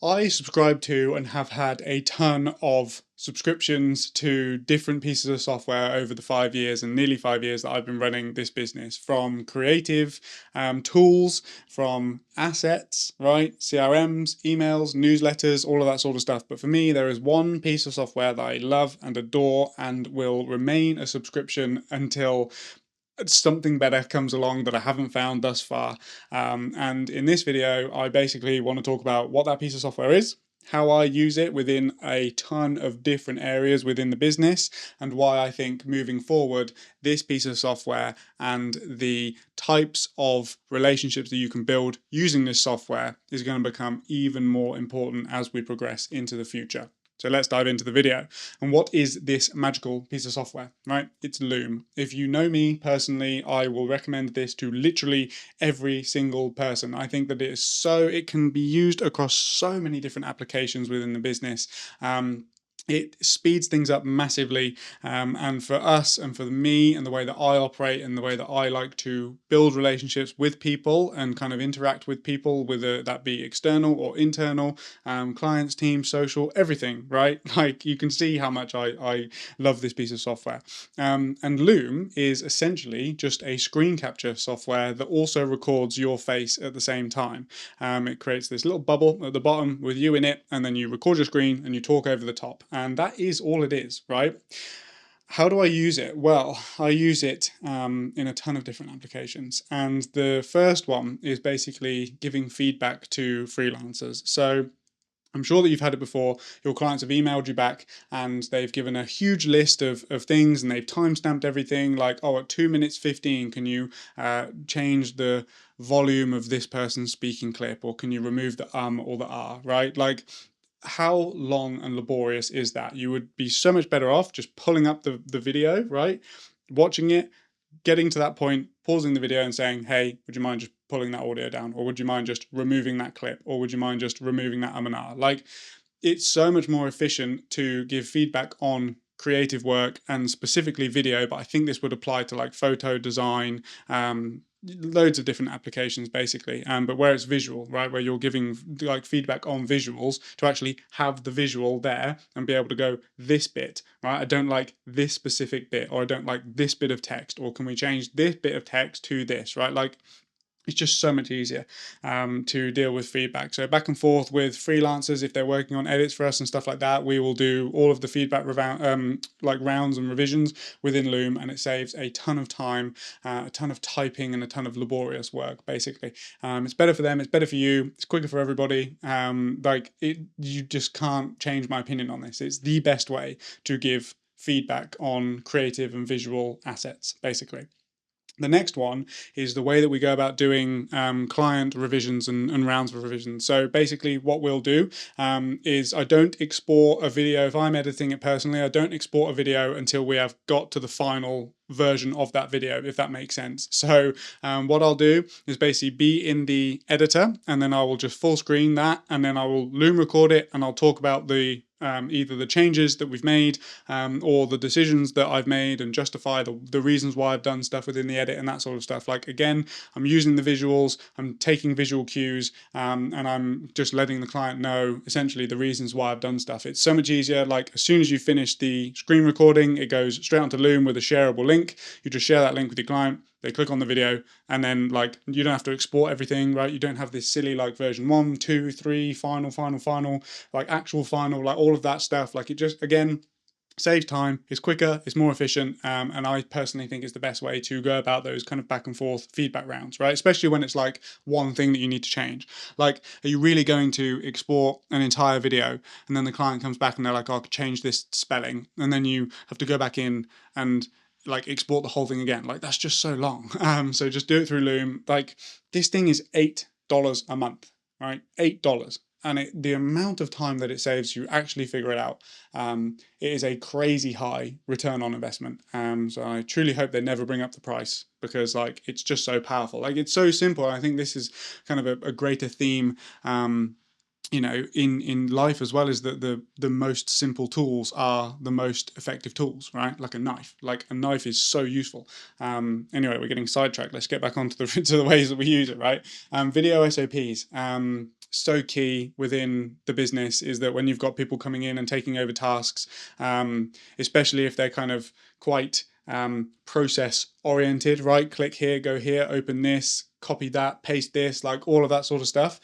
I subscribe to and have had a ton of subscriptions to different pieces of software over the 5 years and nearly 5 years that I've been running this business, from creative tools, from assets, right? CRMs, emails, newsletters, all of that sort of stuff. But for me, there is one piece of software that I love and adore and will remain a subscription until something better comes along that I haven't found thus far. And in this video, I basically want to talk about what that piece of software is, how I use it within a ton of different areas within the business, and why I think moving forward, this piece of software and the types of relationships that you can build using this software is going to become even more important as we progress into the future. So let's dive into the video. And what is this magical piece of software, right? It's Loom. If you know me personally, I will recommend this to literally every single person. I think that it can be used across so many different applications within the business. It speeds things up massively, and for us and for me and the way that I operate and the way that I like to build relationships with people and kind of interact with people, whether that be external or internal, clients, teams, social, everything, right? Like, you can see how much I love this piece of software. And Loom is essentially just a screen capture software that also records your face at the same time. It creates this little bubble at the bottom with you in it, and then you record your screen and you talk over the top. And that is all it is, right? How do I use it? Well, I use it in a ton of different applications. And the first one is basically giving feedback to freelancers. So I'm sure that you've had it before. Your clients have emailed you back and they've given a huge list of things, and they've timestamped everything, like, oh, at 2 minutes 15, can you change the volume of this person's speaking clip, or can you remove the or the r, right? Like, how long and laborious is that? You would be so much better off just pulling up the video, right? Watching it, getting to that point, pausing the video and saying, hey, would you mind just pulling that audio down? Or would you mind just removing that clip? Or would you mind just removing that and ah? Like, it's so much more efficient to give feedback on creative work and specifically video, but I think this would apply to like photo design, loads of different applications basically, but where it's visual, right, where you're giving like feedback on visuals, to actually have the visual there and be able to go, this bit, right, I don't like this specific bit, or I don't like this bit of text, or can we change this bit of text to this, right? Like, it's just so much easier to deal with feedback. So back and forth with freelancers, if they're working on edits for us and stuff like that, we will do all of the feedback like rounds and revisions within Loom, and it saves a ton of time, a ton of typing, and a ton of laborious work. Basically, it's better for them, it's better for you, it's quicker for everybody. You just can't change my opinion on this. It's the best way to give feedback on creative and visual assets, basically. The next one is the way that we go about doing client revisions and rounds of revisions. So basically what we'll do is, I don't export a video. If I'm editing it personally, I don't export a video until we have got to the final version of that video, if that makes sense. So what I'll do is basically be in the editor, and then I will just full screen that, and then I will Loom record it, and I'll talk about the either the changes that we've made or the decisions that I've made, and justify the reasons why I've done stuff within the edit and that sort of stuff. Like, again, I'm using the visuals, I'm taking visual cues, and I'm just letting the client know essentially the reasons why I've done stuff. It's so much easier. Like, as soon as you finish the screen recording, it goes straight onto Loom with a shareable link. You just share that link with your client, they click on the video, and then, like, you don't have to export everything, right? You don't have this silly like version 1, 2, 3, final, like actual final, like all of that stuff. Like, it just, again, saves time, it's quicker, it's more efficient, and I personally think it's the best way to go about those kind of back and forth feedback rounds, right? Especially when it's like one thing that you need to change. Like, are you really going to export an entire video and then the client comes back and they're like, oh, I could change this spelling, and then you have to go back in and like export the whole thing again? Like, that's just so long. So just do it through Loom. Like, this thing is $8 a month, right? $8. And the amount of time that it saves you actually figure it out, it is a crazy high return on investment. So I truly hope they never bring up the price, because like, it's just so powerful. Like, it's so simple. I think this is kind of a greater theme, you know, in life as well, is that the most simple tools are the most effective tools, right? Like a knife. Like, a knife is so useful. Anyway, we're getting sidetracked. Let's get back onto the to the ways that we use it, right? Video SOPs. so key within the business is that when you've got people coming in and taking over tasks, especially if they're kind of quite process oriented, right? Click here, go here, open this, copy that, paste this, like all of that sort of stuff.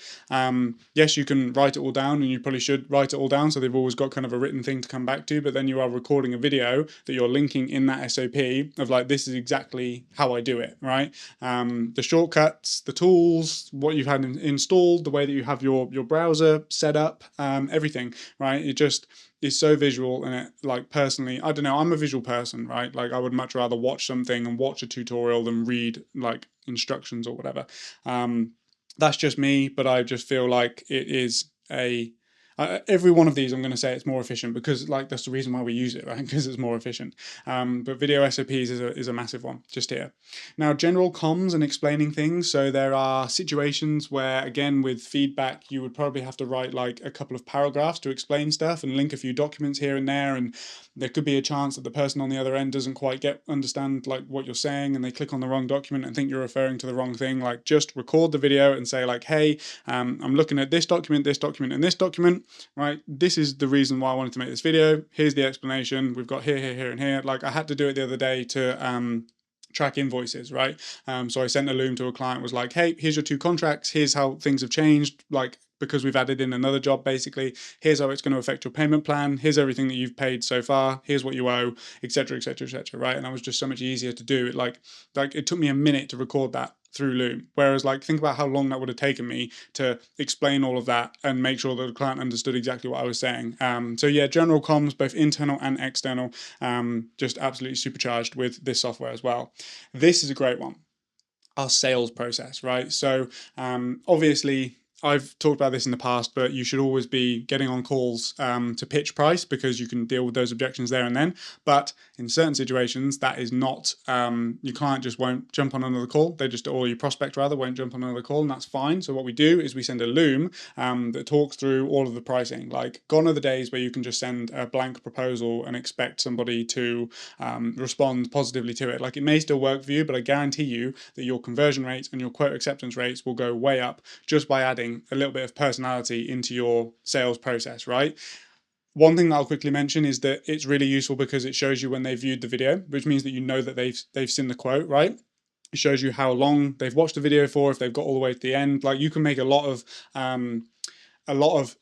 Yes, you can write it all down, and you probably should write it all down so they've always got kind of a written thing to come back to, but then you are recording a video that you're linking in that SOP of like, this is exactly how I do it, right? The shortcuts, the tools, what you've had installed, the way that you have your browser set up, everything, right? It just is so visual, and it, like, personally, I don't know, I'm a visual person, right? Like, I would much rather watch something and watch a tutorial than read like instructions or whatever. That's just me, but I just feel like it is a every one of these, I'm going to say it's more efficient because, like, that's the reason why we use it, right? Because it's more efficient. But video SOPs is a massive one just here. Now, general comms and explaining things. So there are situations where, again, with feedback, you would probably have to write like a couple of paragraphs to explain stuff and link a few documents here and there. And there could be a chance that the person on the other end doesn't quite understand like what you're saying, and they click on the wrong document and think you're referring to the wrong thing. Like, just record the video and say like, hey, I'm looking at this document, and this document, right? This is the reason why I wanted to make this video. Here's the explanation. We've got here, here, and here. Like, I had to do it the other day to track invoices, right? So I sent a Loom to a client, was like, hey, here's your 2 contracts. Here's how things have changed. Like, because we've added in another job, basically, here's how it's going to affect your payment plan. Here's everything that you've paid so far. Here's what you owe, etc., etc., etc. Right? And that was just so much easier to do. Like it took me a minute to record that through Loom. Whereas, like, think about how long that would have taken me to explain all of that and make sure that the client understood exactly what I was saying. So yeah, general comms, both internal and external, just absolutely supercharged with this software as well. This is a great one. Our sales process, right? So obviously, I've talked about this in the past, but you should always be getting on calls to pitch price, because you can deal with those objections there and then. But in certain situations, that is not, your client just won't jump on another call. They just, or your prospect rather, won't jump on another call, and that's fine. So what we do is we send a Loom that talks through all of the pricing. Like, gone are the days where you can just send a blank proposal and expect somebody to respond positively to it. Like, it may still work for you, but I guarantee you that your conversion rates and your quote acceptance rates will go way up just by adding a little bit of personality into your sales process, right? One thing that I'll quickly mention is that it's really useful because it shows you when they viewed the video, which means that you know that they've seen the quote, right? It shows you how long they've watched the video for, if they've got all the way to the end. Like, you can make a lot of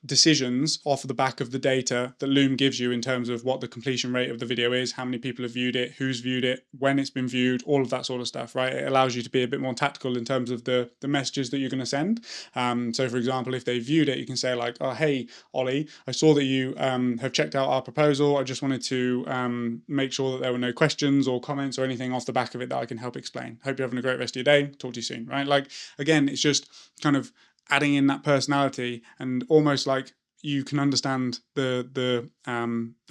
decisions off of the back of the data that Loom gives you in terms of what the completion rate of the video is, how many people have viewed it, who's viewed it, when it's been viewed, all of that sort of stuff, right? It allows you to be a bit more tactical in terms of the messages that you're going to send. So for example, if they viewed it, you can say like, oh, hey, Ollie, I saw that you have checked out our proposal. I just wanted to make sure that there were no questions or comments or anything off the back of it that I can help explain. Hope you're having a great rest of your day. Talk to you soon, right? Like, again, it's just kind of adding in that personality, and almost like you can understand the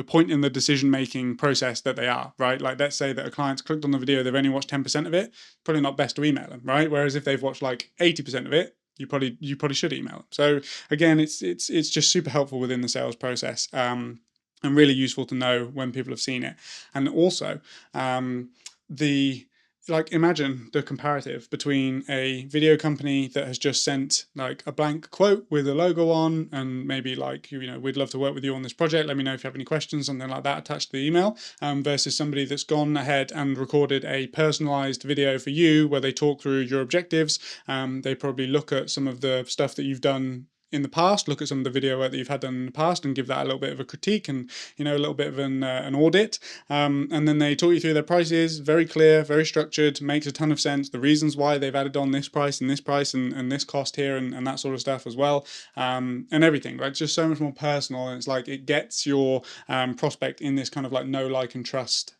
point in the decision making process that they are, right? Like, let's say that a client's clicked on the video, they've only watched 10% of it, probably not best to email them, right? Whereas if they've watched like 80% of it, you probably should email them. So again, it's just super helpful within the sales process, and really useful to know when people have seen it. And also like, imagine the comparative between a video company that has just sent like a blank quote with a logo on, and maybe like, you know, we'd love to work with you on this project, let me know if you have any questions, something like that attached to the email, versus somebody that's gone ahead and recorded a personalized video for you where they talk through your objectives. They probably look at some of the stuff that you've done in the past, look at some of the video work that you've had done in the past and give that a little bit of a critique and, you know, a little bit of an audit, and then they talk you through their prices, very clear, very structured, makes a ton of sense, the reasons why they've added on this price and this price and this cost here and that sort of stuff as well, and everything, right? It's just so much more personal, and it's like it gets your prospect in this kind of like know, like, and trust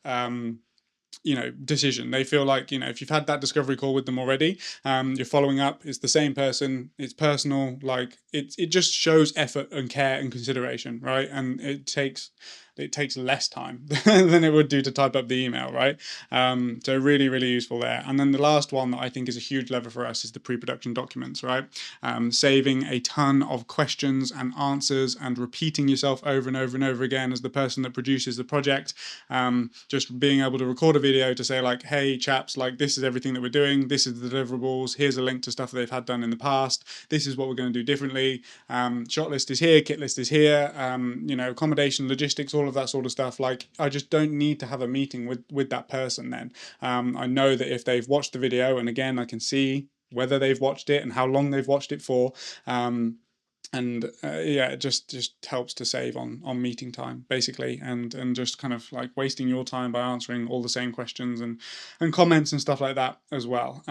you know, decision. They feel like, you know, if you've had that discovery call with them already, you're following up, it's the same person, it's personal, like it just shows effort and care and consideration, right? And it takes it takes less time than it would do to type up the email, right? So really, really useful there. And then the last one that I think is a huge lever for us is the pre-production documents, right? Saving a ton of questions and answers and repeating yourself over and over and over again as the person that produces the project. Just being able to record a video to say like, hey chaps, like this is everything that we're doing, this is the deliverables, here's a link to stuff that they've had done in the past, this is what we're going to do differently, shot list is here, kit list is here, you know, accommodation, logistics, all of that sort of stuff. Like I just don't need to have a meeting with that person then. I know that if they've watched the video, and again I can see whether they've watched it and how long they've watched it for, and yeah, it just helps to save on meeting time basically, and just kind of like wasting your time by answering all the same questions and comments and stuff like that as well.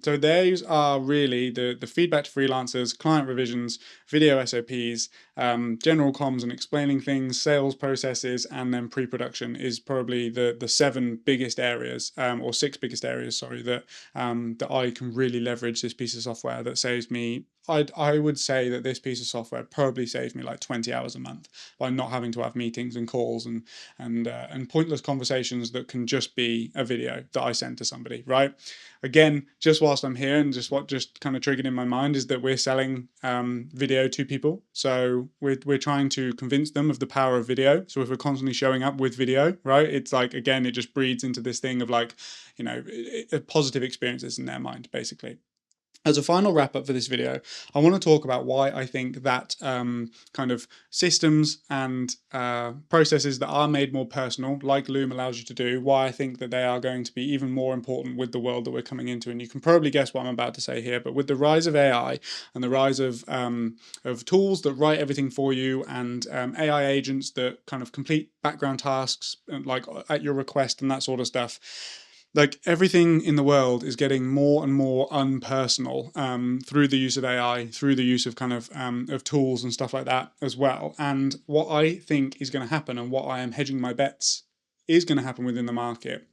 So those are really the feedback to freelancers, client revisions, video SOPs, general comms and explaining things, sales processes, and then pre-production is probably the 7 biggest areas, or 6 biggest areas, sorry, that I can really leverage this piece of software that saves me. I would say that this piece of software probably saves me like 20 hours a month by not having to have meetings and calls and pointless conversations that can just be a video that I send to somebody, right? Again, just whilst I'm here, and just what just kind of triggered in my mind is that we're selling video to people. So we're trying to convince them of the power of video. So if we're constantly showing up with video, right, it's like, again, it just breeds into this thing of like, you know, positive experiences in their mind, basically. As a final wrap up for this video, I want to talk about why I think that kind of systems and processes that are made more personal, like Loom allows you to do, why I think that they are going to be even more important with the world that we're coming into. And you can probably guess what I'm about to say here, but with the rise of AI and the rise of tools that write everything for you, and AI agents that kind of complete background tasks like at your request and that sort of stuff, like everything in the world is getting more and more unpersonal through the use of AI, through the use of kind of tools and stuff like that as well. And what I think is going to happen, and what I am hedging my bets is going to happen within the market,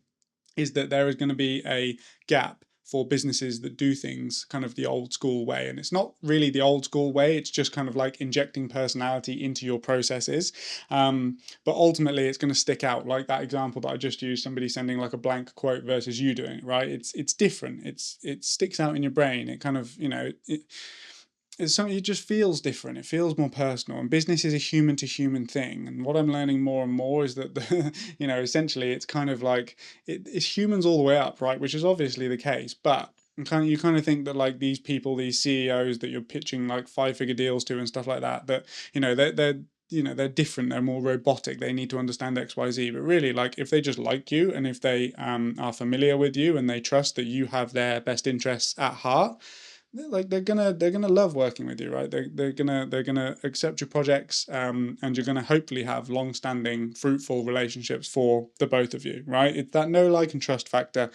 is that there is going to be a gap for businesses that do things kind of the old school way. And it's not really the old school way, it's just kind of like injecting personality into your processes. But ultimately it's going to stick out, like that example that I just used, somebody sending like a blank quote versus you doing it, right? It's different. It sticks out in your brain. It kind of, you know, it's something, it just feels different. It feels more personal, and business is a human to human thing. And what I'm learning more and more is that you know, essentially it's kind of like it's humans all the way up, right? Which is obviously the case, but you kind of think that like these people, these CEOs that you're pitching like 5-figure deals to and stuff like that, that, you know, they're you know, they're different, they're more robotic, they need to understand XYZ. But really, like if they just like you, and if they are familiar with you, and they trust that you have their best interests at heart, like they're gonna love working with you, right? They're gonna accept your projects, and you're gonna hopefully have long-standing, fruitful relationships for the both of you, right? It's that know, like, and trust factor.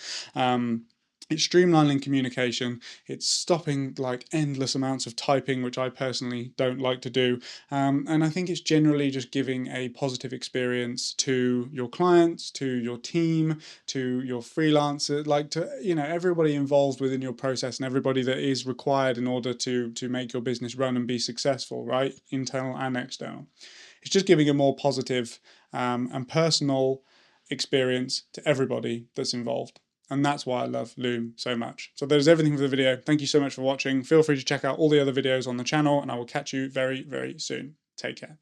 It's streamlining communication. It's stopping like endless amounts of typing, which I personally don't like to do. And I think it's generally just giving a positive experience to your clients, to your team, to your freelancer, like to, you know, everybody involved within your process and everybody that is required in order to make your business run and be successful, right? Internal and external. It's just giving a more positive and personal experience to everybody that's involved. And that's why I love Loom so much. So there's everything for the video. Thank you so much for watching. Feel free to check out all the other videos on the channel, and I will catch you very, very soon. Take care.